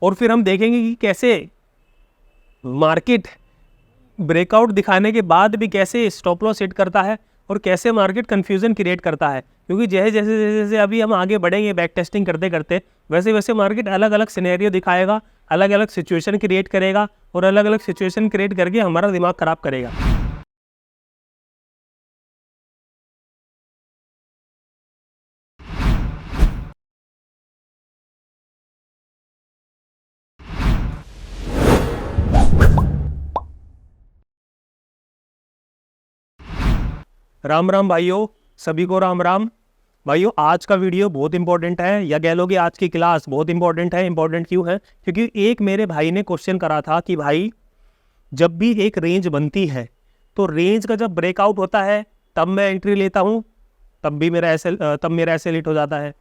और फिर हम देखेंगे कि कैसे मार्केट ब्रेकआउट दिखाने के बाद भी कैसे स्टॉप लॉस सेट करता है और कैसे मार्केट कंफ्यूजन क्रिएट करता है। क्योंकि जैसे जैसे जैसे जैसे अभी हम आगे बढ़ेंगे बैक टेस्टिंग करते करते, वैसे वैसे मार्केट अलग अलग सिनेरियो दिखाएगा, अलग अलग सिचुएशन क्रिएट करेगा और अलग अलग सिचुएशन क्रिएट करके हमारा दिमाग खराब करेगा। राम राम भाइयों, सभी को राम राम। भाइयों, आज का वीडियो बहुत इंपॉर्टेंट है, या कह लो कि आज की क्लास बहुत इंपॉर्टेंट है। इंपॉर्टेंट क्यों है? क्योंकि एक मेरे भाई ने क्वेश्चन करा था कि भाई जब भी एक रेंज बनती है तो रेंज का जब ब्रेकआउट होता है तब मैं एंट्री लेता हूँ, तब मेरा एसएल हिट हो जाता है।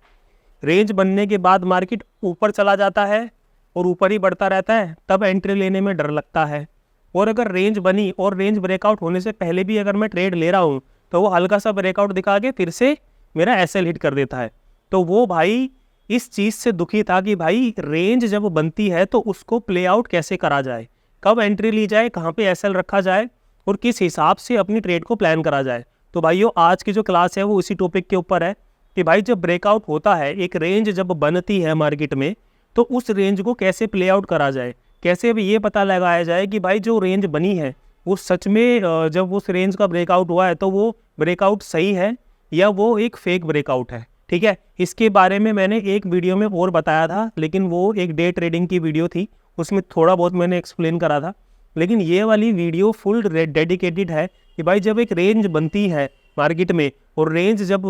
रेंज बनने के बाद मार्केट ऊपर चला जाता है और ऊपर ही बढ़ता रहता है, तब एंट्री लेने में डर लगता है। और अगर रेंज बनी और रेंज ब्रेकआउट होने से पहले भी अगर मैं ट्रेड ले रहा हूँ तो वो हल्का सा ब्रेकआउट दिखा के फिर से मेरा एसएल हिट कर देता है। तो वो भाई इस चीज़ से दुखी था कि भाई रेंज जब बनती है तो उसको प्ले आउट कैसे करा जाए, कब एंट्री ली जाए, कहाँ पे एसएल रखा जाए और किस हिसाब से अपनी ट्रेड को प्लान करा जाए। तो भाइयों, आज की जो क्लास है वो इसी टॉपिक के ऊपर है कि भाई जब ब्रेकआउट होता है, एक रेंज जब बनती है मार्केट में, तो उस रेंज को कैसे प्ले आउट करा जाए, कैसे भी ये पता लगाया जाए कि भाई जो रेंज बनी है वो सच में जब उस रेंज का ब्रेकआउट हुआ है तो वो ब्रेकआउट सही है या वो एक फेक ब्रेकआउट है। ठीक है, इसके बारे में मैंने एक वीडियो में और बताया था, लेकिन वो एक डे ट्रेडिंग की वीडियो थी, उसमें थोड़ा बहुत मैंने एक्सप्लेन करा था। लेकिन ये वाली वीडियो फुल डेडिकेटेड है कि भाई जब एक रेंज बनती है मार्केट में और रेंज जब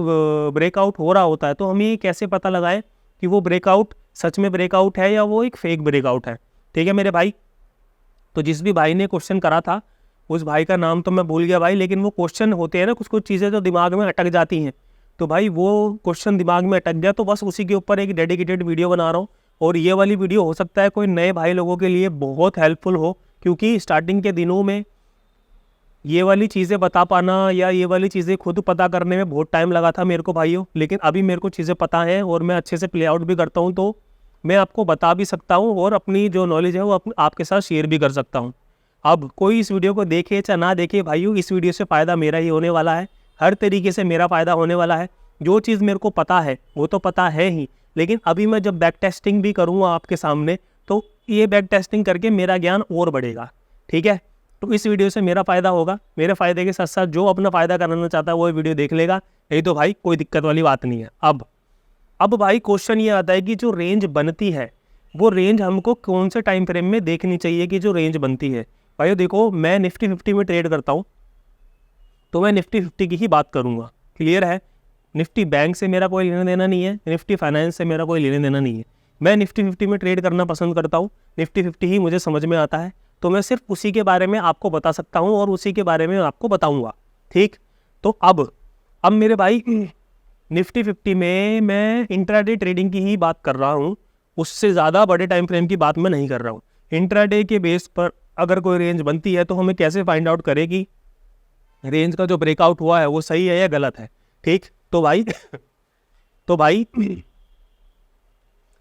ब्रेकआउट हो रहा होता है तो हमें ये कैसे पता लगाएं कि वो ब्रेकआउट सच में ब्रेकआउट है या वो एक फेक ब्रेकआउट है। ठीक है मेरे भाई, तो जिस भी भाई ने क्वेश्चन करा था उस भाई का नाम तो मैं भूल गया भाई, लेकिन वो क्वेश्चन होते हैं ना, कुछ कुछ चीज़ें जो दिमाग में अटक जाती हैं, तो भाई वो क्वेश्चन दिमाग में अटक गया तो बस उसी के ऊपर एक डेडिकेटेड वीडियो बना रहा हूँ। और ये वाली वीडियो हो सकता है कोई नए भाई लोगों के लिए बहुत हेल्पफुल हो, क्योंकि स्टार्टिंग के दिनों में ये वाली चीज़ें बता पाना या ये वाली चीज़ें खुद पता करने में बहुत टाइम लगा था मेरे को भाइयों। लेकिन अभी मेरे को चीज़ें पता हैं और मैं अच्छे से प्ले आउट भी करता हूँ, तो मैं आपको बता भी सकता हूँ और अपनी जो नॉलेज है वो आपके साथ शेयर भी कर सकता हूँ। अब कोई इस वीडियो को देखे चाहे ना देखे भाइयों, इस वीडियो से फ़ायदा मेरा ही होने वाला है, हर तरीके से मेरा फ़ायदा होने वाला है। जो चीज़ मेरे को पता है वो तो पता है ही, लेकिन अभी मैं जब बैक टेस्टिंग भी करूँगा आपके सामने तो ये बैक टेस्टिंग करके मेरा ज्ञान और बढ़ेगा। ठीक है, तो इस वीडियो से मेरा फ़ायदा होगा, मेरे फ़ायदे के साथ साथ जो अपना फ़ायदा कराना चाहता है वो वीडियो देख लेगा, यही तो भाई कोई दिक्कत वाली बात नहीं है। अब भाई क्वेश्चन ये आता है कि जो रेंज बनती है वो रेंज हमको कौन से टाइम फ्रेम में देखनी चाहिए कि जो रेंज बनती है। भाई देखो, मैं निफ्टी 50 में ट्रेड करता हूँ तो मैं निफ्टी 50 की ही बात करूँगा, क्लियर है। निफ्टी बैंक से मेरा कोई लेना देना नहीं है, निफ्टी फाइनेंस से मेरा कोई लेना देना नहीं है। मैं निफ्टी 50 में ट्रेड करना पसंद करता हूँ, निफ्टी 50 ही मुझे समझ में आता है, तो मैं सिर्फ उसी के बारे में आपको बता सकता हूँ और उसी के बारे में आपको बताऊँगा। ठीक, तो अब मेरे भाई निफ्टी 50 में मैं इंट्राडे ट्रेडिंग की ही बात कर रहा हूँ, उससे ज़्यादा बड़े टाइम फ्रेम की बात मैं नहीं कर रहा हूँ। इंट्राडे के बेस पर अगर कोई रेंज बनती है तो हमें कैसे फाइंड आउट करें कि रेंज का जो ब्रेकआउट हुआ है वो सही है या गलत है। ठीक, तो भाई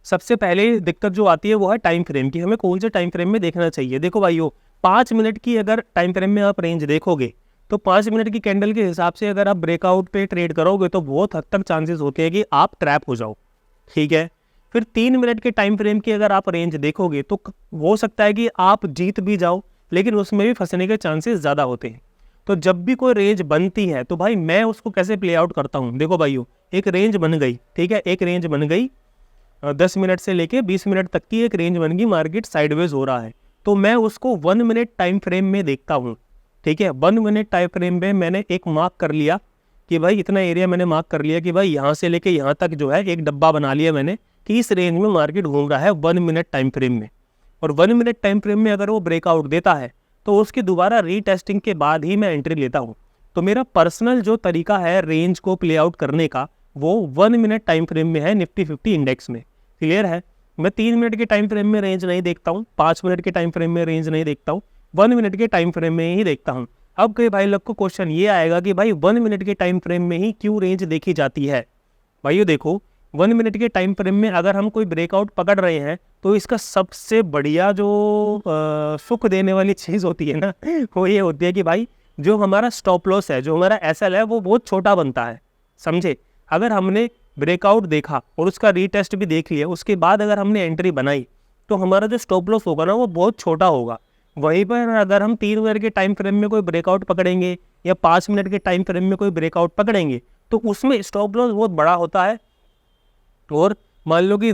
सबसे पहले दिक्कत जो आती है वो है टाइम फ्रेम की, हमें कौन से टाइम फ्रेम में देखना चाहिए। देखो भाइयों, 5 मिनट की अगर टाइम फ्रेम में आप रेंज देखोगे तो 5 मिनट की कैंडल के हिसाब से अगर आप ब्रेकआउट पे ट्रेड करोगे तो बहुत हद तक चांसेस होते हैं कि आप ट्रैप हो जाओ। ठीक है, फिर 3 मिनट के टाइम फ्रेम की अगर आप रेंज देखोगे तो हो सकता है कि आप जीत भी जाओ, लेकिन उसमें भी फंसने के चांसेस ज़्यादा होते हैं। तो जब भी कोई रेंज बनती है तो भाई मैं उसको कैसे प्ले आउट करता हूँ। देखो भाइयों, एक रेंज बन गई, ठीक है, एक रेंज बन गई 10 मिनट से लेके 20 मिनट तक की एक रेंज बन गई, मार्केट साइडवेज हो रहा है, तो मैं उसको 1 मिनट टाइम फ्रेम में देखता हूँ। ठीक है, 1 मिनट टाइम फ्रेम में मैंने एक मार्क कर लिया कि भाई इतना एरिया मैंने मार्क कर लिया कि भाई यहाँ से लेके यहाँ तक जो है एक डब्बा बना लिया मैंने कि इस रेंज में मार्केट घूम रहा है 1 मिनट टाइम फ्रेम में। और 1 मिनट टाइम फ्रेम में अगर वो ब्रेकआउट देता है तो उसकी दोबारा रीटेस्टिंग के बाद ही मैं एंट्री लेता हूँ। तो मेरा पर्सनल जो तरीका है रेंज को प्ले आउट करने का वो 1 मिनट टाइम फ्रेम में है निफ्टी 50 इंडेक्स में, क्लियर है। मैं 3 मिनट के टाइम फ्रेम में रेंज नहीं देखता हूँ, 5 मिनट के टाइम फ्रेम में रेंज नहीं देखता हूँ, 1 मिनट के टाइम फ्रेम में ही देखता हूँ। अब कई भाई लोग को क्वेश्चन ये आएगा कि भाई 1 मिनट के टाइम फ्रेम में ही क्यों रेंज देखी जाती है। भाइयों देखो, 1 मिनट के टाइम फ्रेम में अगर हम कोई ब्रेकआउट पकड़ रहे हैं तो इसका सबसे बढ़िया जो सुख देने वाली चीज़ होती है ना वो ये होती है कि भाई जो हमारा स्टॉप लॉस है, जो हमारा एसएल है, वो बहुत छोटा बनता है, समझे। अगर हमने ब्रेकआउट देखा और उसका रीटेस्ट भी देख लिया, उसके बाद अगर हमने एंट्री बनाई तो हमारा जो स्टॉप लॉस होगा ना वो बहुत छोटा होगा। वहीं पर अगर हम 3 मिनट के टाइम फ्रेम में कोई ब्रेकआउट पकड़ेंगे या 5 मिनट के टाइम फ्रेम में कोई ब्रेकआउट पकड़ेंगे तो उसमें स्टॉप लॉस बहुत बड़ा होता है। और मान लो कि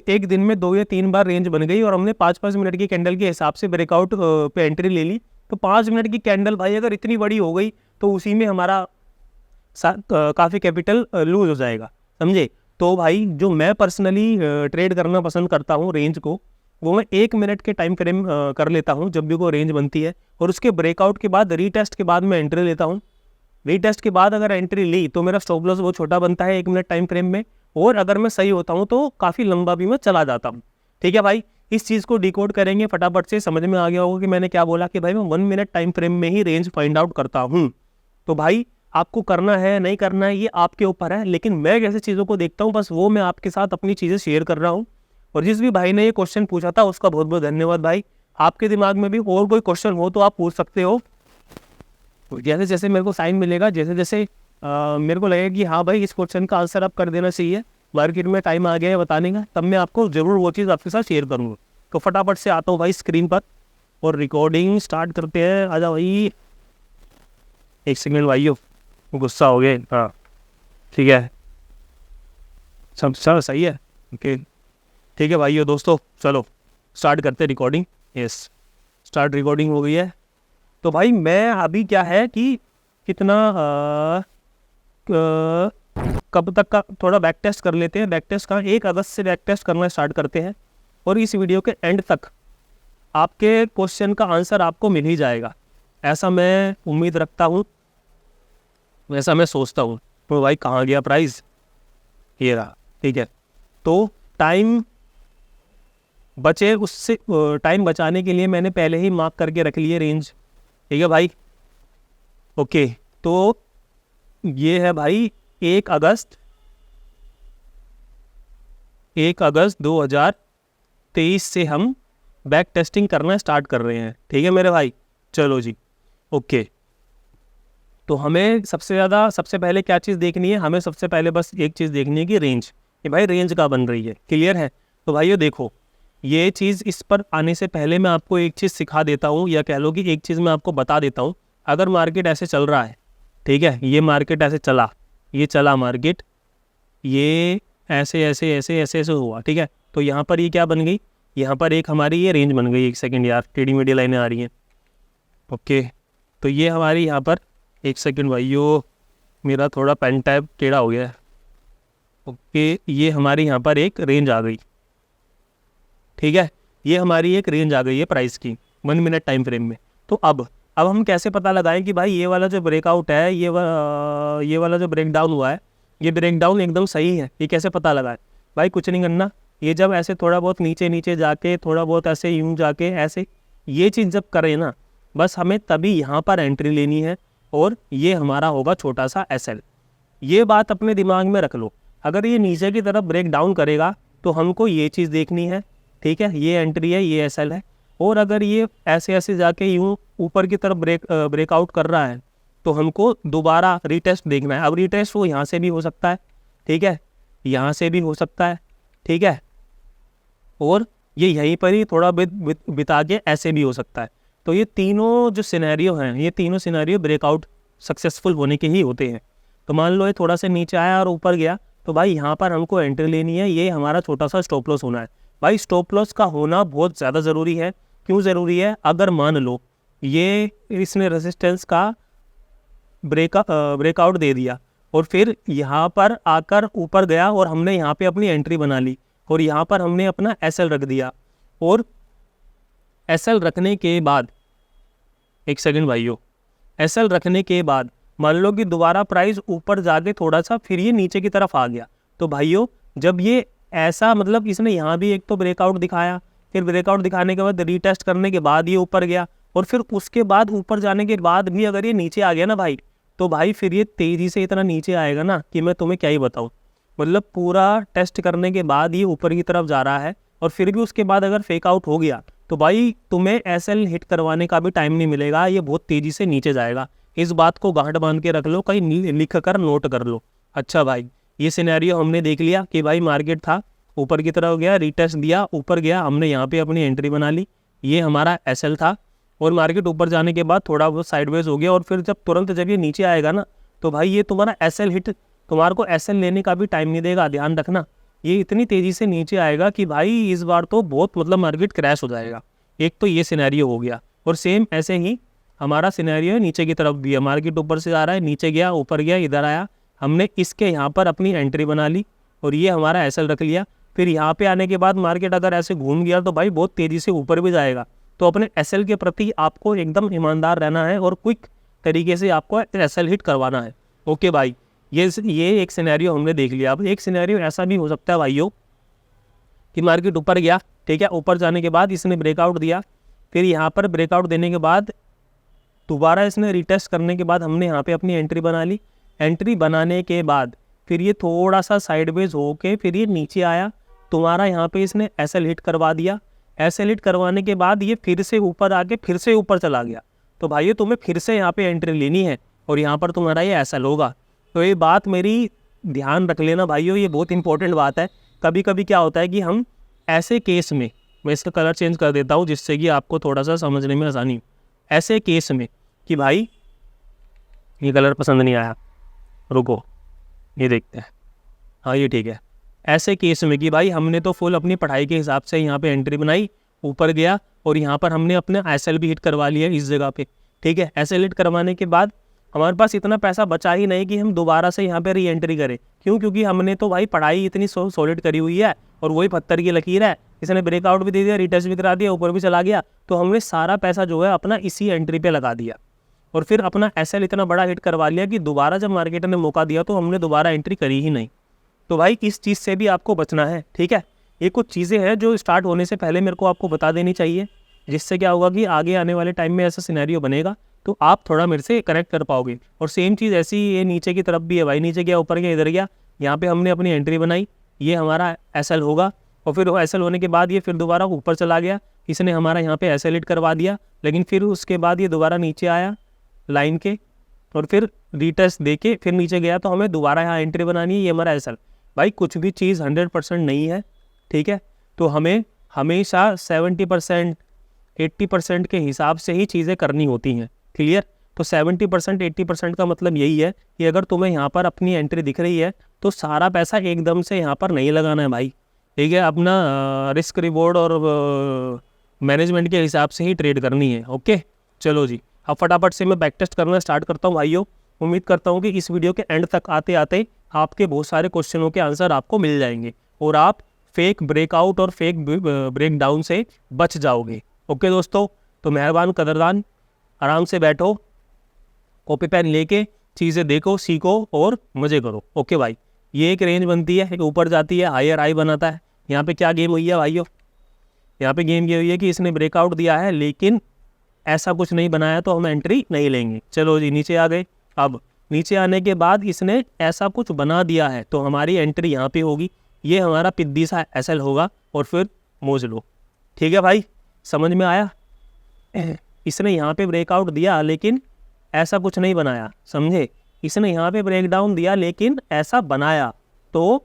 एक दिन में 2 या 3 बार रेंज बन गई और हमने 5-5 मिनट की कैंडल के हिसाब से ब्रेकआउट पे एंट्री ले ली, तो 5 मिनट की कैंडल भाई अगर इतनी बड़ी हो गई तो उसी में हमारा काफ़ी कैपिटल लूज हो जाएगा, समझे। तो भाई जो मैं पर्सनली ट्रेड करना पसंद करता हूँ रेंज को, वो मैं 1 मिनट के टाइम फ्रेम कर लेता हूँ जब भी वो रेंज बनती है, और उसके ब्रेकआउट के बाद रीटेस्ट के बाद मैं एंट्री लेता हूँ। रीटेस्ट के बाद अगर एंट्री ली तो मेरा स्टॉप लॉस बहुत छोटा बनता है 1 मिनट टाइम फ्रेम में, और अगर मैं सही होता हूँ तो काफ़ी लंबा भी मैं चला जाता हूँ। ठीक है भाई, इस चीज़ को डिकोड करेंगे फटाफट से, समझ में आ गया होगा कि मैंने क्या बोला कि भाई मैं 1 मिनट टाइम फ्रेम में ही रेंज फाइंड आउट करता हूँ। तो भाई आपको करना है नहीं करना है ये आपके ऊपर है, लेकिन मैं कैसे चीज़ों को देखता हूँ बस वो मैं आपके साथ अपनी चीज़ें शेयर कर रहा हूँ। और जिस भी भाई ने ये क्वेश्चन पूछा था उसका बहुत बहुत धन्यवाद भाई। आपके दिमाग में भी और कोई क्वेश्चन हो तो आप पूछ सकते हो, जैसे जैसे मेरे को साइन मिलेगा, जैसे जैसे मेरे को लगेगा कि हाँ भाई इस क्वेश्चन का आंसर आप कर देना चाहिए, मार्केट में टाइम आ गया है बताने का, तब मैं आपको ज़रूर वो चीज़ आपके साथ शेयर करूँगा। तो फटाफट से आता हूँ भाई स्क्रीन पर और रिकॉर्डिंग स्टार्ट करते हैं। आजा भाई, 1 सेकेंड भाइयों, गुस्सा हो गए। हाँ ठीक है, सब सही है, ओके ठीक है भाइयों दोस्तों, चलो स्टार्ट करते हैं रिकॉर्डिंग। यस, स्टार्ट रिकॉर्डिंग हो गई है। तो भाई मैं अभी क्या है कि कितना कब तक का थोड़ा बैक टेस्ट कर लेते हैं। बैक टेस्ट का 1 अगस्त से बैक टेस्ट करना स्टार्ट करते हैं, और इस वीडियो के एंड तक आपके क्वेश्चन का आंसर आपको मिल ही जाएगा, ऐसा मैं उम्मीद रखता हूँ, वैसा मैं सोचता हूँ। तो भाई कहाँ गया प्राइस, ये रहा। ठीक है, तो टाइम बचे, उससे टाइम बचाने के लिए मैंने पहले ही मार्क करके रख लिए रेंज। ठीक है भाई, ओके। तो ये है भाई 1 अगस्त 2023 से हम बैक टेस्टिंग करना स्टार्ट कर रहे हैं। ठीक है मेरे भाई, चलो जी, ओके। तो हमें सबसे पहले क्या चीज़ देखनी है, हमें सबसे पहले बस एक चीज़ देखनी है कि रेंज, कि भाई रेंज कहाँ बन रही है, क्लियर है। तो भाई ये देखो, ये चीज़ इस पर आने से पहले मैं आपको एक चीज़ सिखा देता हूँ, या कह लो कि एक चीज़ मैं आपको बता देता हूँ। अगर मार्केट ऐसे चल रहा है, ठीक है, ये मार्केट ऐसे चला, ये चला मार्केट, ये ऐसे ऐसे ऐसे ऐसे ऐसे हुआ, ठीक है, तो यहाँ पर ये क्या बन गई, यहाँ पर एक हमारी ये रेंज बन गई। 1 सेकेंड यार, टेढ़ी मेढ़ी लाइनें आ रही हैं, ओके। तो ये हमारी यहाँ पर, 1 सेकेंड भाइयों, मेरा थोड़ा पेन टैब टेढ़ा हो गया है, ओके। ये हमारी यहाँ पर एक रेंज आ गई, ठीक है, ये हमारी एक रेंज आ गई है प्राइस की 1 मिनट टाइम फ्रेम में। तो अब हम कैसे पता लगाएं कि भाई ये वाला जो ब्रेकआउट है, ये वाला जो ब्रेक डाउन हुआ है, ये ब्रेक डाउन एकदम सही है, ये कैसे पता लगाएं। भाई कुछ नहीं करना, ये जब ऐसे थोड़ा बहुत नीचे नीचे जाके, थोड़ा बहुत ऐसे यूं जाके ऐसे, ये चीज़ जब करें ना, बस हमें तभी यहाँ पर एंट्री लेनी है, और ये हमारा होगा छोटा सा एसएल। ये बात अपने दिमाग में रख लो। अगर ये नीचे की तरफ ब्रेक डाउन करेगा तो हमको ये चीज़ देखनी है, ठीक है, ये एंट्री है, ये एसएल है। और अगर ये ऐसे ऐसे जाके यूं ऊपर की तरफ ब्रेकआउट कर रहा है तो हमको दोबारा रीटेस्ट देखना है। अब रीटेस्ट वो यहाँ से भी हो सकता है, ठीक है, यहाँ से भी हो सकता है, ठीक है, और ये यहीं पर ही थोड़ा बिता के ऐसे भी हो सकता है। तो ये तीनों जो सिनेरियो हैं, ये तीनों सिनेरियो ब्रेकआउट सक्सेसफुल होने के ही होते हैं। तो मान लो ये थोड़ा सा नीचे आया और ऊपर गया, तो भाई यहाँ पर हमको एंट्री लेनी है, ये हमारा छोटा सा स्टॉप लॉस होना है। भाई स्टॉप लॉस का होना बहुत ज़्यादा ज़रूरी है। क्यों ज़रूरी है, अगर मान लो ये इसने रेजिस्टेंस का ब्रेकआउट दे दिया और फिर यहाँ पर आकर ऊपर गया और हमने यहाँ पे अपनी एंट्री बना ली, और यहाँ पर हमने अपना एसएल रख दिया, और एसएल रखने के बाद, 1 सेकेंड भाइयों, एसएल रखने के बाद मान लो कि दोबारा प्राइस ऊपर जाके थोड़ा सा फिर ये नीचे की तरफ आ गया, तो भाइयों जब ये ऐसा, मतलब इसने यहाँ भी एक तो ब्रेकआउट दिखाया, फिर ब्रेकआउट दिखाने के बाद रीटेस्ट करने के बाद ये ऊपर गया, और फिर उसके बाद ऊपर जाने के बाद भी अगर ये नीचे आ गया ना भाई, तो भाई फिर ये तेज़ी से इतना नीचे आएगा ना कि मैं तुम्हें क्या ही बताऊँ। मतलब पूरा टेस्ट करने के बाद ये ऊपर की तरफ जा रहा है और फिर भी उसके बाद अगर फेक आउट हो गया तो भाई तुम्हें एसएल हिट करवाने का भी टाइम नहीं मिलेगा, ये बहुत तेज़ी से नीचे जाएगा। इस बात को गांठ बांध के रख लो, कहीं लिख कर नोट कर लो। अच्छा भाई, ये सिनेरियो हमने देख लिया कि भाई मार्केट था, ऊपर की तरफ गया, रीटेस्ट दिया, ऊपर गया, हमने यहाँ पे अपनी एंट्री बना ली, ये हमारा एसएल था। और मार्केट ऊपर जाने के बाद थोड़ा बहुत साइडवेज हो गया और फिर जब ये नीचे आएगा ना तो भाई ये तुम्हारा एसएल हिट, तुम्हारे को एसएल लेने का भी टाइम नहीं देगा। ध्यान रखना, ये इतनी तेज़ी से नीचे आएगा कि भाई इस बार तो बहुत मतलब मार्केट क्रैश हो जाएगा। एक तो ये सिनेरियो हो गया, और सेम ऐसे ही हमारा सिनेरियो है नीचे की तरफ भी है। मार्केट ऊपर से आ रहा है, नीचे गया, ऊपर गया, इधर आया, हमने इसके यहाँ पर अपनी एंट्री बना ली और ये हमारा एसएल रख लिया। फिर यहाँ पे आने के बाद मार्केट अगर ऐसे घूम गया तो भाई बहुत तेज़ी से ऊपर भी जाएगा। तो अपने एसएल के प्रति आपको एकदम ईमानदार रहना है और क्विक तरीके से आपको एसएल हिट करवाना है। ओके भाई, ये एक सिनेरियो हमने देख लिया। अब एक सिनेरियो ऐसा भी हो सकता है भाइयों कि मार्केट ऊपर गया, ठीक है, ऊपर जाने के बाद इसने ब्रेकआउट दिया, फिर यहाँ पर ब्रेकआउट देने के बाद दोबारा इसने रिटेस्ट करने के बाद हमने यहाँ पे अपनी एंट्री बना ली। एंट्री बनाने के बाद फिर ये थोड़ा सा साइडवेज होके फिर ये नीचे आया, तुम्हारा यहाँ पे इसने एसएल हिट करवा दिया। एसएल हिट करवाने के बाद ये फिर से ऊपर आके फिर से ऊपर चला गया। तो भाई तुम्हें फिर से यहाँ पे एंट्री लेनी है और यहाँ पर तुम्हारा ये एसएल होगा। तो ये बात मेरी ध्यान रख लेना भाइयों, ये बहुत इंपॉर्टेंट बात है। कभी कभी क्या होता है कि हम ऐसे केस में, मैं इसका कलर चेंज कर देता हूँ जिससे कि आपको थोड़ा सा समझने में आसानी हो। ऐसे केस में कि भाई ये कलर पसंद नहीं आया, रुको ये देखते हैं, हाँ ये ठीक है। ऐसे केस में कि भाई हमने तो फुल अपनी पढ़ाई के हिसाब से यहाँ पे एंट्री बनाई, ऊपर गया और यहाँ पर हमने अपने एसएल भी हिट करवा लिया इस जगह पे, ठीक है। एसएल हिट करवाने के बाद हमारे पास इतना पैसा बचा ही नहीं कि हम दोबारा से यहाँ पे री एंट्री करें। क्यों? क्योंकि हमने तो भाई पढ़ाई इतनी सॉलिड करी हुई है और वही पत्थर की लकीर है, इसने ब्रेकआउट भी दे दिया, रिटेस्ट भी करा दिया, ऊपर भी चला गया। तो हमने सारा पैसा जो है अपना इसी एंट्री पे लगा दिया और फिर अपना एसएल इतना बड़ा हिट करवा लिया कि दोबारा जब मार्केट ने मौका दिया तो हमने दोबारा एंट्री करी ही नहीं। तो भाई इस चीज़ से भी आपको बचना है, ठीक है। ये कुछ चीज़ें हैं जो स्टार्ट होने से पहले मेरे को आपको बता देनी चाहिए, जिससे क्या होगा कि आगे आने वाले टाइम में ऐसा सिनेरियो बनेगा तो आप थोड़ा मेरे से कनेक्ट कर पाओगे। और सेम चीज़ ऐसी ये नीचे की तरफ भी है भाई, नीचे गया, ऊपर गया, इधर गया, यहाँ पे हमने अपनी एंट्री बनाई, ये हमारा एसएल होगा और फिर एसएल होने के बाद ये फिर दोबारा ऊपर चला गया, इसने हमारा यहाँ पे एसएल हिट करवा दिया, लेकिन फिर उसके बाद ये दोबारा नीचे आया लाइन के और फिर रीटेस्ट दे के फिर नीचे गया, तो हमें दोबारा यहाँ एंट्री बनानी है, ये हमारा एसएल। भाई कुछ भी चीज़ 100% नहीं है, ठीक है। तो हमें हमेशा 70% 80% के हिसाब से ही चीज़ें करनी होती हैं, क्लियर। तो 70% 80% का मतलब यही है कि अगर तुम्हें यहाँ पर अपनी एंट्री दिख रही है तो सारा पैसा एकदम से यहाँ पर नहीं लगाना है भाई, ठीक है। अपना रिस्क रिवॉर्ड और मैनेजमेंट के हिसाब से ही ट्रेड करनी है। ओके चलो जी, अब फटाफट से मैं बैक टेस्ट करना स्टार्ट करता हूँ भाइयों। उम्मीद करता हूँ कि इस वीडियो के एंड तक आते आते आपके बहुत सारे क्वेश्चनों के आंसर आपको मिल जाएंगे और आप फेक ब्रेकआउट और फेक ब्रेक डाउन से बच जाओगे। ओके दोस्तों, तो मेहरबान कदरदान, आराम से बैठो, कॉपी पेन लेके चीज़ें देखो, सीखो और मज़े करो। ओके भाई, ये एक रेंज बनती है, एक ऊपर जाती है, हायर हाई बनाता है। यहाँ पे क्या गेम हुई है भाइयों? यहाँ पे गेम ये हुई है कि इसने ब्रेकआउट दिया है लेकिन ऐसा कुछ नहीं बनाया तो हम एंट्री नहीं लेंगे। चलो जी, नीचे आ गए। अब नीचे आने के बाद इसने ऐसा कुछ बना दिया है तो हमारी एंट्री यहाँ पे होगी, ये हमारा पिद्दी सा एसएल होगा और फिर मोज लो, ठीक है भाई, समझ में आया। इसने यहाँ पे ब्रेकआउट दिया लेकिन ऐसा कुछ नहीं बनाया, समझे। इसने यहाँ पे ब्रेकडाउन दिया लेकिन ऐसा बनाया तो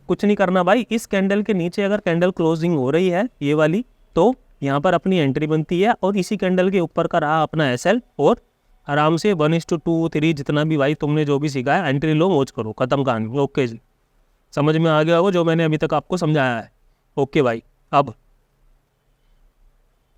कुछ नहीं करना भाई। इस कैंडल के नीचे अगर कैंडल क्लोजिंग हो रही है ये वाली, तो यहाँ पर अपनी एंट्री बनती है और इसी कैंडल के ऊपर का रहा अपना एसएल और आराम से 1:2 3 जितना भी भाई तुमने जो भी सीखा है एंट्री लो, मौज करो, खत्म कहानी। ओके जी, समझ में आ गया होगा जो मैंने अभी तक आपको समझाया है। ओके भाई, अब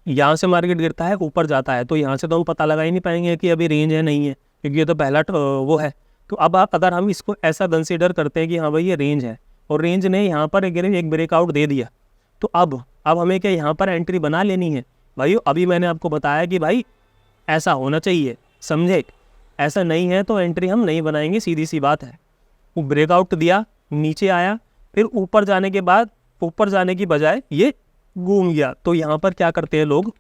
यहाँ से मार्केट गिरता है, ऊपर जाता है, तो यहाँ से तो हम पता लगा ही नहीं पाएंगे कि अभी रेंज है नहीं है, क्योंकि ये तो पहला वो है। तो अब अगर हम इसको ऐसा कंसीडर करते हैं कि हाँ भाई ये रेंज है और रेंज ने यहाँ पर एक ब्रेकआउट दे दिया, तो अब हमें क्या यहाँ पर एंट्री बना लेनी है भाई। अभी मैंने आपको बताया कि भाई ऐसा होना चाहिए, समझे। ऐसा नहीं है तो एंट्री हम नहीं बनाएंगे, सीधी सी बात है। वो ब्रेकआउट दिया, नीचे आया, फिर ऊपर जाने के बाद ऊपर जाने की बजाय ये घूम गया, तो यहाँ पर क्या करते हैं लोग,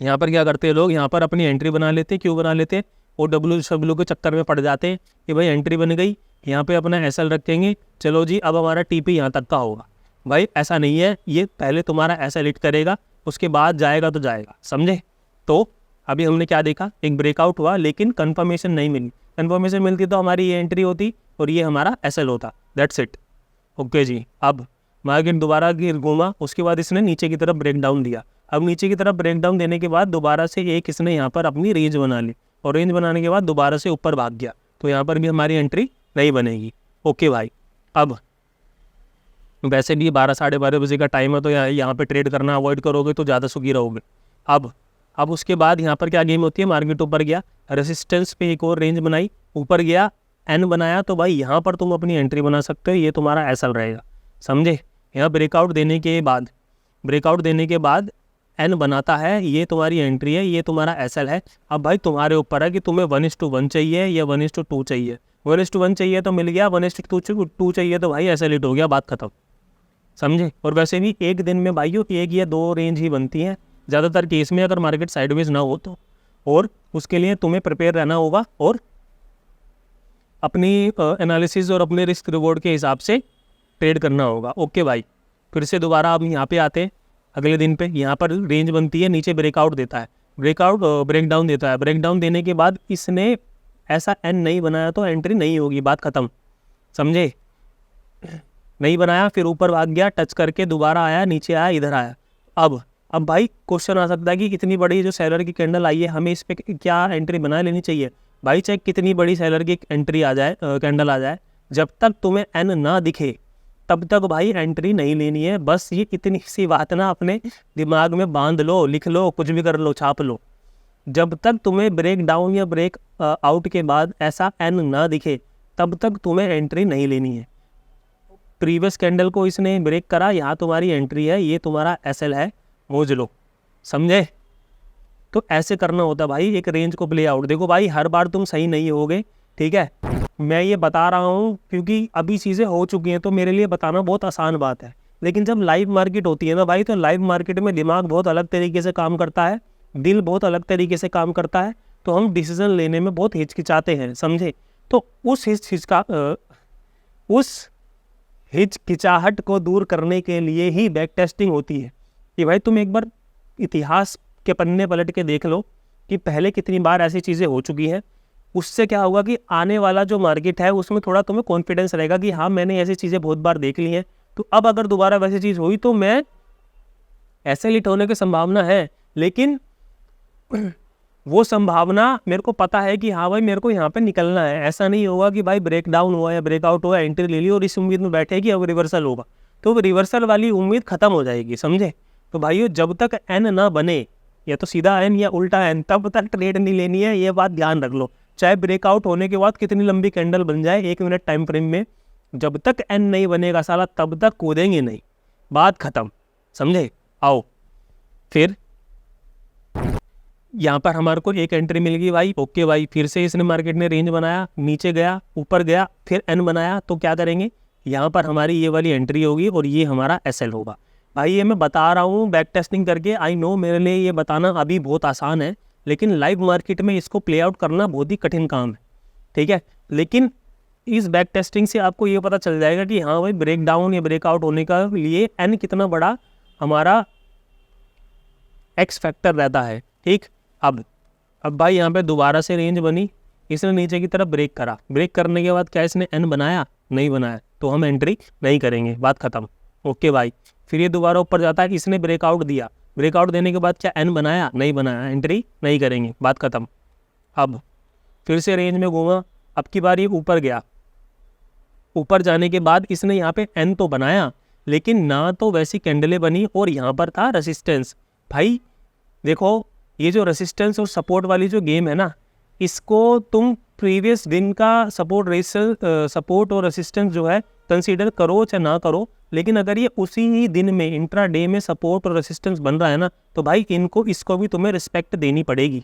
यहाँ पर अपनी एंट्री बना लेते। क्यों बना लेते? और डब्ल्यू के चक्कर में पड़ जाते हैं कि भाई एंट्री बन गई, यहाँ पे अपना एसएल रखेंगे, चलो जी अब हमारा टीपी यहाँ तक का होगा। भाई ऐसा नहीं है, ये पहले तुम्हारा एसएल हिट करेगा, उसके बाद जाएगा तो जाएगा, समझे। तो अभी हमने क्या देखा, एक ब्रेकआउट हुआ लेकिन कंफर्मेशन नहीं मिली। कंफर्मेशन मिलती तो हमारी ये एंट्री होती और ये हमारा एसएल होता, दैट्स इट। ओके जी, अब मार्केट दोबारा गिर घूमा, उसके बाद इसने नीचे की तरफ ब्रेक डाउन दिया। अब नीचे की तरफ ब्रेक डाउन देने के बाद दोबारा से एक इसने यहाँ पर अपनी रेंज बना ली, और रेंज बनाने के बाद दोबारा से ऊपर भाग गया, तो यहाँ पर भी हमारी एंट्री नहीं बनेगी। ओके भाई, अब वैसे भी 12 साढ़े 12 बजे का टाइम है, तो यहाँ पे ट्रेड करना अवॉइड करोगे तो ज़्यादा सुखी रहोगे। अब उसके बाद यहाँ पर क्या गेम होती है, मार्केट ऊपर गया, रेसिस्टेंस पे एक और रेंज बनाई, ऊपर गया, एन बनाया, तो भाई यहाँ पर तुम अपनी एंट्री बना सकते हो, ये तुम्हारा एसएल रहेगा, समझे। यहाँ ब्रेकआउट देने के बाद एन बनाता है, ये तुम्हारी एंट्री है, ये तुम्हारा एसएल है। अब भाई तुम्हारे ऊपर है कि तुम्हें 1:1 चाहिए या 1:2 चाहिए। 1:1 चाहिए तो मिल गया, 1:2 चाहिए तो भाई एसएल हिट हो गया, बात खत्म, समझे। और वैसे भी एक दिन में भाइयों 1 या 2 रेंज ही बनती हैं ज़्यादातर केस में, अगर मार्केट साइडवेज ना हो तो। और उसके लिए तुम्हें प्रिपेयर रहना होगा और अपनी एनालिसिस और अपने रिस्क रिवॉर्ड के हिसाब से ट्रेड करना होगा। ओके भाई, फिर से दोबारा हम यहाँ पे आते हैं अगले दिन पे। यहाँ पर रेंज बनती है, नीचे ब्रेकआउट देता है, ब्रेक डाउन देता है। ब्रेक डाउन देने के बाद इसने ऐसा एन नहीं बनाया तो एंट्री नहीं होगी, बात खत्म, समझे। नहीं बनाया, फिर ऊपर भाग गया, टच करके दोबारा आया, नीचे आया, इधर आया। अब भाई क्वेश्चन आ सकता है कि इतनी बड़ी जो सेलर की कैंडल आई है, हमें इस पे क्या एंट्री बना लेनी चाहिए। भाई चाहे कितनी बड़ी सेलर की एंट्री आ जाए, कैंडल आ जाए, जब तक तुम्हें एन ना दिखे तब तक भाई एंट्री नहीं लेनी है। बस ये इतनी सी बात ना अपने दिमाग में बांध लो, लिख लो, कुछ भी कर लो, छाप लो। जब तक तुम्हें ब्रेक डाउन या ब्रेक आउट के बाद ऐसा एन ना दिखे तब तक तुम्हें एंट्री नहीं लेनी है। प्रीवियस कैंडल को इसने ब्रेक करा, यहाँ तुम्हारी एंट्री है, ये तुम्हारा एसएल है, मोज लो, समझे। तो ऐसे करना होता भाई एक रेंज को प्ले आउट। देखो भाई हर बार तुम सही नहीं होगे, ठीक है, मैं ये बता रहा हूँ क्योंकि अभी चीज़ें हो चुकी हैं तो मेरे लिए बताना बहुत आसान बात है। लेकिन जब लाइव मार्केट होती है ना भाई, तो लाइव मार्केट में दिमाग बहुत अलग तरीके से काम करता है, दिल बहुत अलग तरीके से काम करता है, तो हम डिसीजन लेने में बहुत हिचकिचाते हैं, समझे। तो उस हिचकिचाहट को दूर करने के लिए ही बैक टेस्टिंग होती है कि भाई तुम एक बार इतिहास के पन्ने पलट के देख लो कि पहले कितनी बार ऐसी चीज़ें हो चुकी हैं। उससे क्या होगा कि आने वाला जो मार्केट है उसमें थोड़ा तुम्हें कॉन्फिडेंस रहेगा कि हाँ मैंने ऐसी चीज़ें बहुत बार देख ली हैं, तो अब अगर दोबारा वैसी चीज़ हुई तो मैं ऐसे हिट होने की संभावना है, लेकिन वो संभावना मेरे को पता है कि हाँ भाई मेरे को यहाँ पे निकलना है। ऐसा नहीं होगा कि भाई ब्रेक डाउन हुआ या ब्रेकआउट हुआ, एंट्री ले ली और इस उम्मीद में बैठे कि अब रिवर्सल होगा, तो रिवर्सल वाली उम्मीद खत्म हो जाएगी, समझे। तो भाइयों जब तक एन ना बने, या तो सीधा एन या उल्टा एन, तब तक ट्रेड नहीं लेनी है, ये बात ध्यान रख लो। चाहे ब्रेकआउट होने के बाद कितनी लंबी कैंडल बन जाए 1 मिनट टाइम फ्रेम में, जब तक एन नहीं बनेगा साला तब तक कूदेंगे नहीं, बात खत्म, समझे। आओ फिर यहाँ पर हमारे को एक एंट्री मिल गई भाई। ओके भाई, फिर से इसने मार्केट ने रेंज बनाया, नीचे गया, ऊपर गया, फिर एन बनाया, तो क्या करेंगे, यहाँ पर हमारी ये वाली एंट्री होगी और ये हमारा एसएल होगा। भाई ये मैं बता रहा हूँ बैक टेस्टिंग करके, आई नो मेरे लिए ये बताना अभी बहुत आसान है, लेकिन लाइव मार्केट में इसको प्ले आउट करना बहुत ही कठिन काम है, ठीक है। लेकिन इस बैक टेस्टिंग से आपको ये पता चल जाएगा कि हाँ भाई ब्रेक डाउन या ब्रेकआउट होने का लिए एन कितना बड़ा हमारा एक्स फैक्टर रहता है, ठीक। अब भाई यहाँ पे दोबारा से रेंज बनी, इसने नीचे की तरफ ब्रेक करा, ब्रेक करने के बाद क्या इसने एन बनाया, नहीं बनाया, तो हम एंट्री नहीं करेंगे, बात खत्म। ओके भाई, फिर ये दोबारा ऊपर जाता है, इसने ब्रेकआउट दिया, ब्रेकआउट देने के बाद क्या एन बनाया, नहीं बनाया, एंट्री नहीं करेंगे, बात खत्म। अब फिर से रेंज में घूमा, अब की बार ये ऊपर गया, ऊपर जाने के बाद इसने यहाँ पे एन तो बनाया, लेकिन ना तो वैसी कैंडलें बनी और यहाँ पर था रेसिस्टेंस। भाई देखो ये जो रेसिस्टेंस और सपोर्ट वाली जो गेम है ना, इसको तुम प्रीवियस दिन का सपोर्ट और रेसिस्टेंस जो है कंसीडर करो चाहे ना करो, लेकिन अगर ये उसी ही दिन में इंट्रा डे में सपोर्ट और रेसिस्टेंस बन रहा है ना, तो भाई इसको भी तुम्हें रिस्पेक्ट देनी पड़ेगी।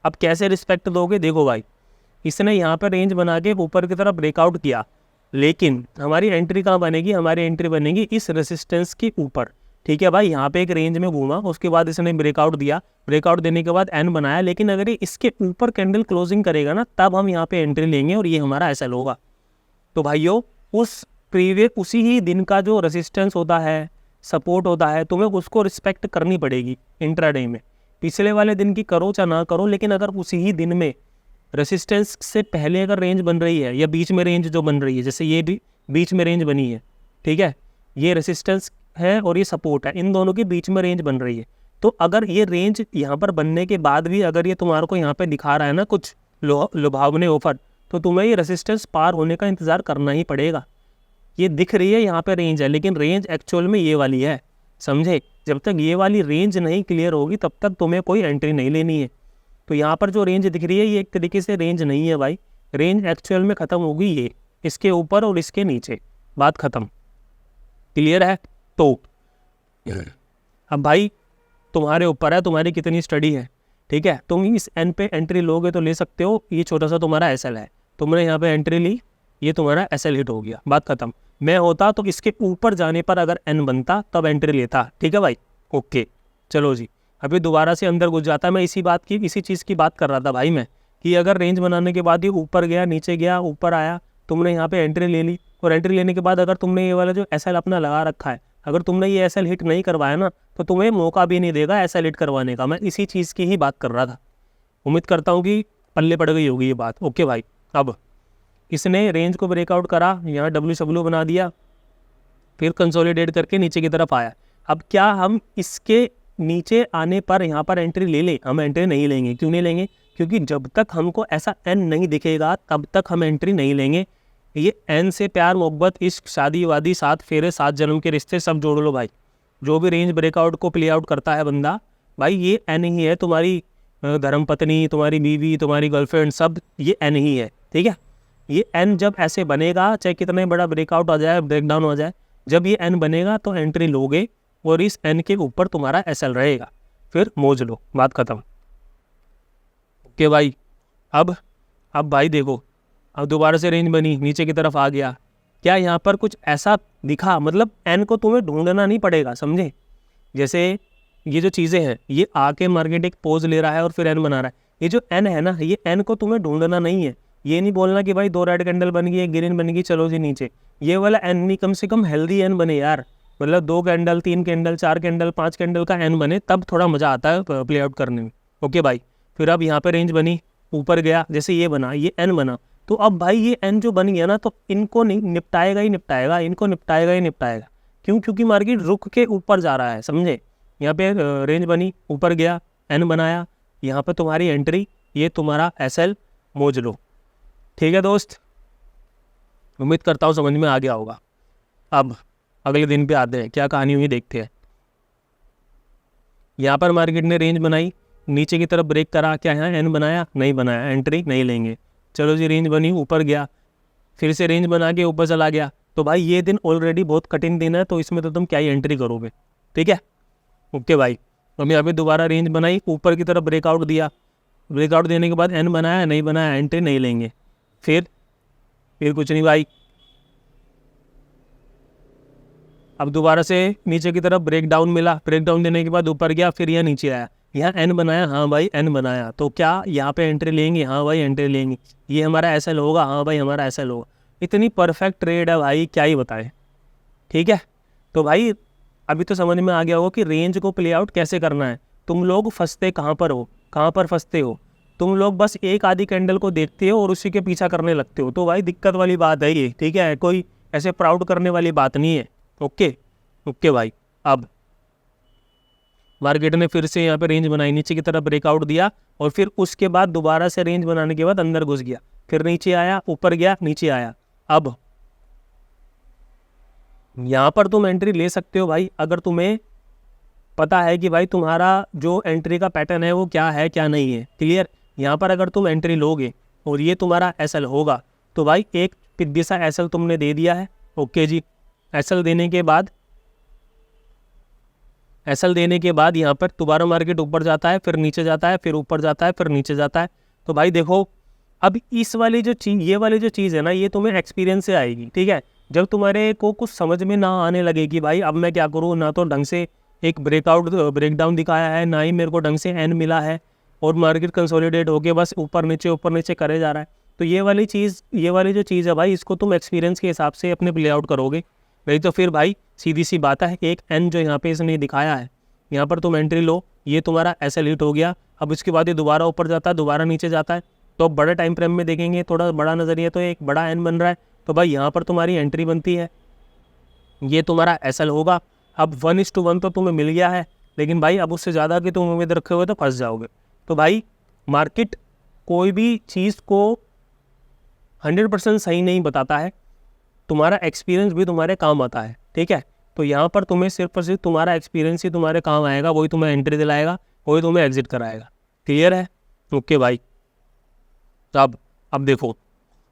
अब कैसे रिस्पेक्ट दोगे, देखो भाई इसने यहाँ पर रेंज बना के ऊपर की तरफ ब्रेकआउट किया, लेकिन हमारी एंट्री कहाँ बनेगी, हमारी एंट्री बनेगी इस रेसिस्टेंस के ऊपर, ठीक है भाई। यहाँ पे एक रेंज में घूमा, उसके बाद इसने ब्रेकआउट दिया, ब्रेकआउट देने के बाद एन बनाया, लेकिन अगर ये इसके ऊपर कैंडल क्लोजिंग करेगा ना, तब हम यहाँ पे एंट्री लेंगे और ये हमारा एसएल होगा। तो भाइयों उसी ही दिन का जो रेजिस्टेंस होता है, सपोर्ट होता है, तुम्हें उसको रिस्पेक्ट करनी पड़ेगी इंट्राडे में। पिछले वाले दिन की करो या ना करो, लेकिन अगर उसी ही दिन में रेसिस्टेंस से पहले अगर रेंज बन रही है या बीच में रेंज जो बन रही है, जैसे ये भी बीच में रेंज बनी है, ठीक है, ये रेसिस्टेंस है और ये सपोर्ट है, इन दोनों के बीच में रेंज बन रही है। तो अगर ये रेंज यहाँ पर बनने के बाद भी अगर ये तुम्हारे को यहाँ पे दिखा रहा है ना कुछ लुभावने ऑफर, तो तुम्हें ये रेसिस्टेंस पार होने का इंतज़ार करना ही पड़ेगा। ये दिख रही है यहाँ पे रेंज है, लेकिन रेंज एक्चुअल में ये वाली है, समझे। जब तक ये वाली रेंज नहीं क्लियर होगी तब तक तुम्हें कोई एंट्री नहीं लेनी है। तो यहाँ पर जो रेंज दिख रही है ये एक तरीके से रेंज नहीं है भाई, रेंज एक्चुअल में ख़त्म होगी ये इसके ऊपर और इसके नीचे, बात ख़त्म। क्लियर है। तो अब भाई तुम्हारे ऊपर है, तुम्हारी कितनी स्टडी है, ठीक है। तुम इस एन पे एंट्री लोगे तो ले सकते हो। ये छोटा सा तुम्हारा एसएल है, तुमने यहाँ पे एंट्री ली, ये तुम्हारा एसएल हिट हो गया, बात खत्म। मैं होता तो इसके ऊपर जाने पर अगर एन बनता तब एंट्री लेता, ठीक है भाई, ओके। चलो जी, अभी दोबारा से अंदर घुस जाता। मैं इसी चीज़ की बात कर रहा था भाई मैं, कि अगर रेंज बनाने के बाद ये ऊपर गया, नीचे गया, ऊपर आया, तुमने यहाँ पे एंट्री ले ली, और एंट्री लेने के बाद अगर तुमने ये वाला जो एसएल अपना लगा रखा है, अगर तुमने ये एसएल हिट नहीं करवाया ना, तो तुम्हें मौका भी नहीं देगा एसएल हिट करवाने का। मैं इसी चीज़ की ही बात कर रहा था। उम्मीद करता हूँ कि पल्ले पड़ गई होगी ये बात। ओके भाई, अब इसने रेंज को ब्रेकआउट करा, यहाँ डब्ल्यू बना दिया, फिर कंसोलिडेट करके नीचे की तरफ आया। अब क्या हम इसके नीचे आने पर यहाँ पर एंट्री ले लें? हम एंट्री नहीं लेंगे। क्यों नहीं लेंगे? क्योंकि जब तक हमको ऐसा एन नहीं दिखेगा तब तक हम एंट्री नहीं लेंगे। ये एन से प्यार, मोहब्बत, इश्क, शादी वादी, 7 फेरे, 7 जन्म के रिश्ते सब जोड़ लो भाई। जो भी रेंज ब्रेकआउट को प्ले आउट करता है बंदा, भाई ये एन ही है। तुम्हारी धर्मपत्नी, तुम्हारी बीवी, तुम्हारी गर्लफ्रेंड, सब ये एन ही है, ठीक है। ये एन जब ऐसे बनेगा, चाहे कितना बड़ा ब्रेकआउट आ जाए, ब्रेकडाउन हो जाए, जब ये एन बनेगा तो एंट्री लोगे और इस एन के ऊपर तुम्हारा एसएल रहेगा, फिर मौज लो, बात खत्म। ओके भाई, अब भाई देखो, अब दोबारा से रेंज बनी, नीचे की तरफ आ गया। क्या यहाँ पर कुछ ऐसा दिखा? मतलब एन को तुम्हें ढूंढना नहीं पड़ेगा, समझे। जैसे ये जो चीज़ें हैं, ये आके मार्केट एक पोज ले रहा है और फिर एन बना रहा है। ये जो एन है ना, ये एन को तुम्हें ढूंढना नहीं है। ये नहीं बोलना कि भाई 2 रेड कैंडल बन गई, 1 ग्रीन बन गई, चलो जी नीचे। ये वाला एन नहीं, कम से कम हेल्दी एन बने यार। मतलब 2 कैंडल, 3 कैंडल, 4 कैंडल, 5 कैंडल का एन बने, तब थोड़ा मज़ा आता है प्ले आउट करने में। ओके भाई, फिर अब यहाँ पे रेंज बनी, ऊपर गया, जैसे ये बना, ये एन बना, तो अब भाई ये एन जो बन गया ना, तो इनको निपटाएगा ही निपटाएगा, इनको निपटाएगा ही निपटाएगा। क्यों? क्योंकि मार्केट रुक के ऊपर जा रहा है, समझे। यहाँ पे रेंज बनी, ऊपर गया, एन बनाया, यहाँ पे तुम्हारी एंट्री, ये तुम्हारा एसएल, मौज लो। ठीक है दोस्त, उम्मीद करता हूँ समझ में आ गया होगा। अब अगले दिन पे आते हैं, क्या कहानी हुई देखते हैं। यहाँ पर मार्केट ने रेंज बनाई, नीचे की तरफ ब्रेक करा, क्या यहाँ एन बनाया? नहीं बनाया, एंट्री नहीं लेंगे। चलो जी, रेंज बनी, ऊपर गया, फिर से रेंज बना के ऊपर चला गया, तो भाई ये दिन ऑलरेडी बहुत कठिन दिन है, तो इसमें तो तुम क्या ही एंट्री करोगे, ठीक है। ओके भाई, हम यहाँ पे दोबारा रेंज बनाई, ऊपर की तरफ ब्रेकआउट दिया, ब्रेकआउट देने के बाद एन बनाया, नहीं बनाया, एंट्री नहीं लेंगे। फिर कुछ नहीं भाई, अब दोबारा से नीचे की तरफ ब्रेक डाउन मिला, ब्रेक डाउन देने के बाद ऊपर गया, फिर यहाँ नीचे आया, यहाँ एन बनाया, हाँ भाई एन बनाया, तो क्या यहाँ पे एंट्री लेंगे? हाँ भाई एंट्री लेंगे। ये हमारा एसएल होगा? हाँ भाई हमारा एसएल होगा। इतनी परफेक्ट ट्रेड है भाई, क्या ही बताएं, ठीक है। तो भाई अभी तो समझ में आ गया होगा कि रेंज को प्ले आउट कैसे करना है। तुम लोग फंसते कहाँ पर हो, कहाँ पर फंसते हो? तुम लोग बस एक आधी कैंडल को देखते हो और उसी के पीछा करने लगते हो, तो भाई दिक्कत वाली बात है ये, ठीक है। कोई ऐसे प्राउड करने वाली बात नहीं है। ओके भाई, अब मार्केट ने फिर से यहाँ पे रेंज बनाई, नीचे की तरफ ब्रेकआउट दिया, और फिर उसके बाद दोबारा से रेंज बनाने के बाद अंदर घुस गया, फिर नीचे आया, ऊपर गया, नीचे आया। अब यहाँ पर तुम एंट्री ले सकते हो भाई, अगर तुम्हें पता है कि भाई तुम्हारा जो एंट्री का पैटर्न है वो क्या है, क्या नहीं है, क्लियर। यहाँ पर अगर तुम एंट्री लोगे और ये तुम्हारा एसएल होगा, तो भाई एक पिद्दी सा एसएल तुमने दे दिया है। ओके जी, एसएल देने के बाद यहाँ पर दोबारा मार्केट ऊपर जाता है, फिर नीचे जाता है, फिर ऊपर जाता है, फिर नीचे जाता है। तो भाई देखो, अब इस वाली जो चीज़, ये वाली जो चीज़ है ना, ये तुम्हें एक्सपीरियंस से आएगी, ठीक है। जब तुम्हारे को कुछ समझ में ना आने लगे कि भाई अब मैं क्या करूँ, ना तो ढंग से एक ब्रेकडाउन दिखाया है, ना ही मेरे को ढंग से एन मिला है, और मार्केट कंसोलिडेट होके बस ऊपर नीचे करे जा रहा है, तो ये वाली जो चीज़ है भाई, इसको तुम एक्सपीरियंस के हिसाब से अपने प्ले आउट करोगे। नहीं तो फिर भाई सीधी सी बात है, एक एन जो यहाँ पे इसने दिखाया है, यहाँ पर तुम एंट्री लो, ये तुम्हारा SL हिट हो गया। अब इसके बाद ये दोबारा ऊपर जाता है, दोबारा नीचे जाता है, तो अब बड़े टाइम फ्रेम में देखेंगे, थोड़ा बड़ा नज़रिया, तो एक बड़ा एन बन रहा है, तो भाई यहाँ पर तुम्हारी एंट्री बनती है, ये तुम्हारा SL होगा। अब 1:1 तो तुम्हें मिल गया है, लेकिन भाई अब उससे ज़्यादा की तुम उम्मीद रखे हुए तो फंस जाओगे। तो भाई मार्केट कोई भी चीज़ को 100% सही नहीं बताता है, तुम्हारा एक्सपीरियंस भी तुम्हारे काम आता है, ठीक है। तो यहाँ पर तुम्हें सिर्फ और सिर्फ तुम्हारा एक्सपीरियंस ही तुम्हारे काम आएगा, वही तुम्हें एंट्री दिलाएगा, वही तुम्हें एग्जिट कराएगा। क्लियर है? ओके भाई। तो अब देखो,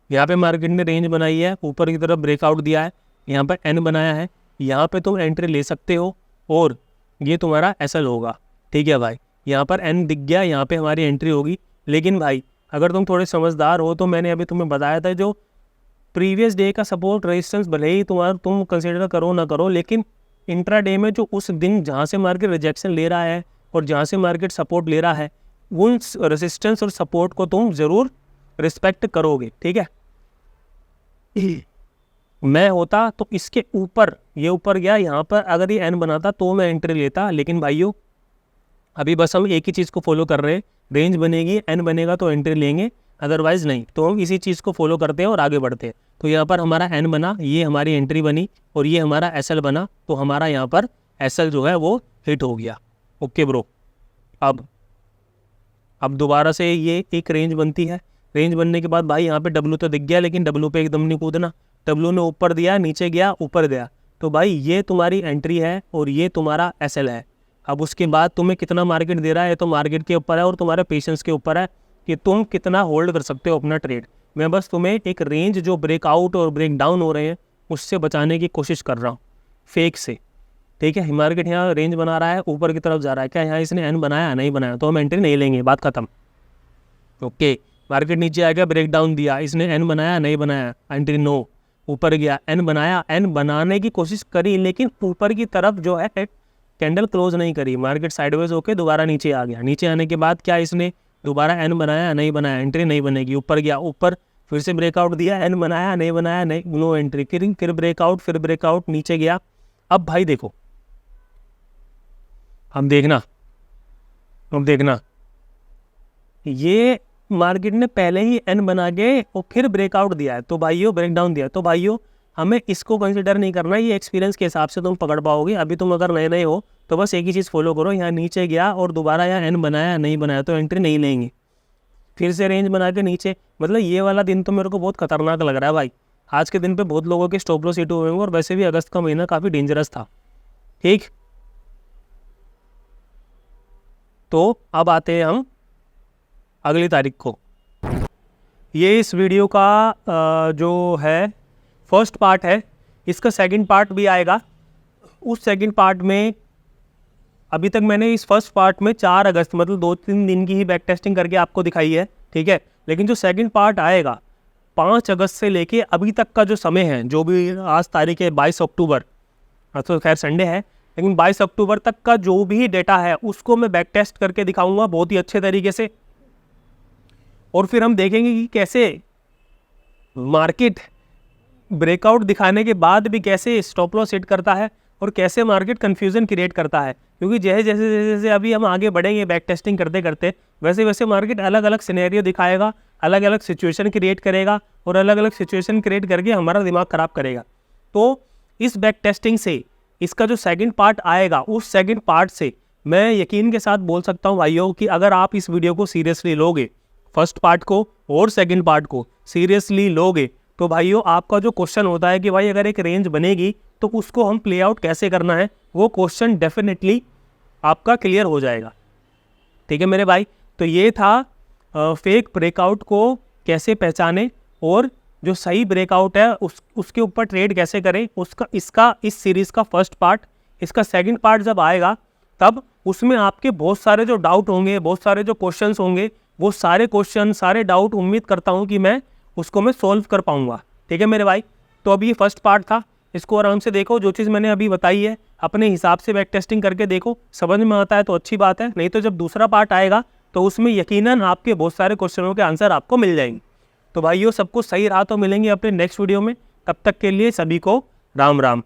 यहाँ पे मार्केट ने रेंज बनाई है, ऊपर की तरफ ब्रेकआउट दिया है, यहाँ पर एन बनाया है, यहाँ पे तुम एंट्री ले सकते हो और ये तुम्हारा SL होगा, ठीक है भाई। यहाँ पर एन दिख गया, यहाँ पे हमारी एंट्री होगी। लेकिन भाई अगर तुम थोड़े समझदार हो तो मैंने अभी तुम्हें बताया था, जो प्रीवियस डे का सपोर्ट रेजिस्टेंस भले ही तुम कंसिडर करो ना करो, लेकिन इंट्राडे में जो उस दिन जहाँ से मार्केट रिजेक्शन ले रहा है और जहाँ से मार्केट सपोर्ट ले रहा है, उन रेजिस्टेंस और सपोर्ट को तुम ज़रूर रिस्पेक्ट करोगे, ठीक है। मैं होता तो इसके ऊपर, ये ऊपर गया, यहाँ पर अगर ये एन बनाता तो मैं एंट्री लेता, लेकिन भाइयों अभी बस हम एक ही चीज़ को फॉलो कर रहे हैं, रेंज बनेगी, एन बनेगा तो एंट्री लेंगे, अदरवाइज़ नहीं। तो हम इसी चीज़ को फॉलो करते हैं और आगे बढ़ते हैं। तो यहाँ पर हमारा एन बना, ये हमारी एंट्री बनी और ये हमारा SL बना, तो हमारा यहाँ पर SL जो है वो हिट हो गया। Okay bro. अब दोबारा से ये एक रेंज बनती है, रेंज बनने के बाद भाई यहाँ पे W तो दिख गया, लेकिन W पे एकदम नहीं कूदना, W ने ऊपर दिया, नीचे गया, ऊपर गया, तो भाई ये तुम्हारी एंट्री है और ये तुम्हारा SL है। अब उसके बाद तुम्हें कितना मार्केट दे रहा है तो मार्केट के ऊपर है और तुम्हारे पेशेंस के ऊपर है कि तुम कितना होल्ड कर सकते हो अपना ट्रेड। मैं बस तुम्हें एक रेंज जो ब्रेकआउट और ब्रेक डाउन हो रहे हैं उससे बचाने की कोशिश कर रहा हूँ, फेक से, ठीक है। मार्केट यहाँ रेंज बना रहा है, ऊपर की तरफ जा रहा है, क्या यहाँ इसने एन बनाया? नहीं बनाया, तो हम एंट्री नहीं लेंगे, बात खत्म। ओके, मार्केट नीचे आ गया, ब्रेक डाउन दिया, इसने एन बनाया? नहीं बनाया, एंट्री नो। ऊपर गया, एन बनाया, एन बनाने की कोशिश करी, लेकिन ऊपर की तरफ जो है कैंडल क्लोज नहीं करी, मार्केट साइडवेज होके दोबारा नीचे आ गया। नीचे आने के बाद क्या इसने दोबारा एन बनाया? नहीं बनाया, एंट्री नहीं बनेगी। ऊपर गया, ऊपर फिर से ब्रेकआउट दिया, एन बनाया? नहीं बनाया, नहीं, नो एंट्री। फिर ब्रेकआउट, नीचे गया। अब भाई देखो, अब देखना, ये मार्केट ने पहले ही एन बना के और फिर ब्रेकआउट दिया है, तो भाइयों ब्रेकडाउन दिया, तो भाइयों हमें इसको कंसिडर नहीं करना, ये एक्सपीरियंस के हिसाब से तुम पकड़ पाओगे। अभी तुम अगर नए हो तो बस एक ही चीज़ फॉलो करो, यहाँ नीचे गया और दोबारा यहाँ एन बनाया, नहीं बनाया, तो एंट्री नहीं लेंगे। फिर से रेंज बना के नीचे, मतलब ये वाला दिन तो मेरे को बहुत खतरनाक लग रहा है भाई। आज के दिन पे बहुत लोगों के स्टॉप लॉस हिट हुए होंगे और वैसे भी अगस्त का महीना काफ़ी डेंजरस था, ठीक। तो अब आते हैं हम अगली तारीख को। ये इस वीडियो का जो है फर्स्ट पार्ट है, इसका सेकंड पार्ट भी आएगा। उस सेकंड पार्ट में अभी तक मैंने इस फर्स्ट पार्ट में 4 अगस्त मतलब 2-3 दिन की ही बैक टेस्टिंग करके आपको दिखाई है, ठीक है। लेकिन जो सेकंड पार्ट आएगा 5 अगस्त से लेके अभी तक का जो समय है, जो भी आज तारीख है 22 अक्टूबर, तो खैर संडे है, लेकिन 22 अक्टूबर तक का जो भी डेटा है उसको मैं बैक टेस्ट करके दिखाऊंगा बहुत ही अच्छे तरीके से। और फिर हम देखेंगे कि कैसे मार्केट ब्रेकआउट दिखाने के बाद भी कैसे स्टॉप लॉस सेट करता है और कैसे मार्केट कन्फ्यूज़न क्रिएट करता है। क्योंकि जैसे अभी हम आगे बढ़ेंगे बैक टेस्टिंग करते करते, वैसे वैसे मार्केट अलग अलग सिनेरियो दिखाएगा, अलग अलग सिचुएशन क्रिएट करेगा और अलग अलग सिचुएशन क्रिएट करके हमारा दिमाग ख़राब करेगा। तो इस बैक टेस्टिंग से इसका जो सेकंड पार्ट आएगा, उस सेकंड पार्ट से मैं यकीन के साथ बोल सकता हूँ भाइयों कि अगर आप इस वीडियो को सीरियसली लोगे, फर्स्ट पार्ट को और सेकंड पार्ट को सीरियसली लोगे, तो भाइयों आपका जो क्वेश्चन होता है कि भाई अगर एक रेंज बनेगी तो उसको हम प्ले आउट कैसे करना है, वो क्वेश्चन डेफिनेटली आपका क्लियर हो जाएगा, ठीक है मेरे भाई। तो ये था फेक ब्रेकआउट को कैसे पहचाने और जो सही ब्रेकआउट है उसके ऊपर ट्रेड कैसे करें, इसका इस सीरीज़ का फर्स्ट पार्ट। इसका सेकंड पार्ट जब आएगा तब उसमें आपके बहुत सारे जो डाउट होंगे, बहुत सारे जो क्वेश्चंस होंगे, वो सारे क्वेश्चन सारे डाउट उम्मीद करता हूँ कि मैं सॉल्व कर पाऊँगा, ठीक है मेरे भाई। तो अभी ये फर्स्ट पार्ट था, इसको आराम से देखो, जो चीज़ मैंने अभी बताई है अपने हिसाब से बैक टेस्टिंग करके देखो, समझ में आता है तो अच्छी बात है, नहीं तो जब दूसरा पार्ट आएगा तो उसमें यकीनन आपके बहुत सारे क्वेश्चनों के आंसर आपको मिल जाएंगे। तो भाइयों सब कुछ सही रहा तो मिलेंगे अपने नेक्स्ट वीडियो में, तब तक के लिए सभी को राम राम।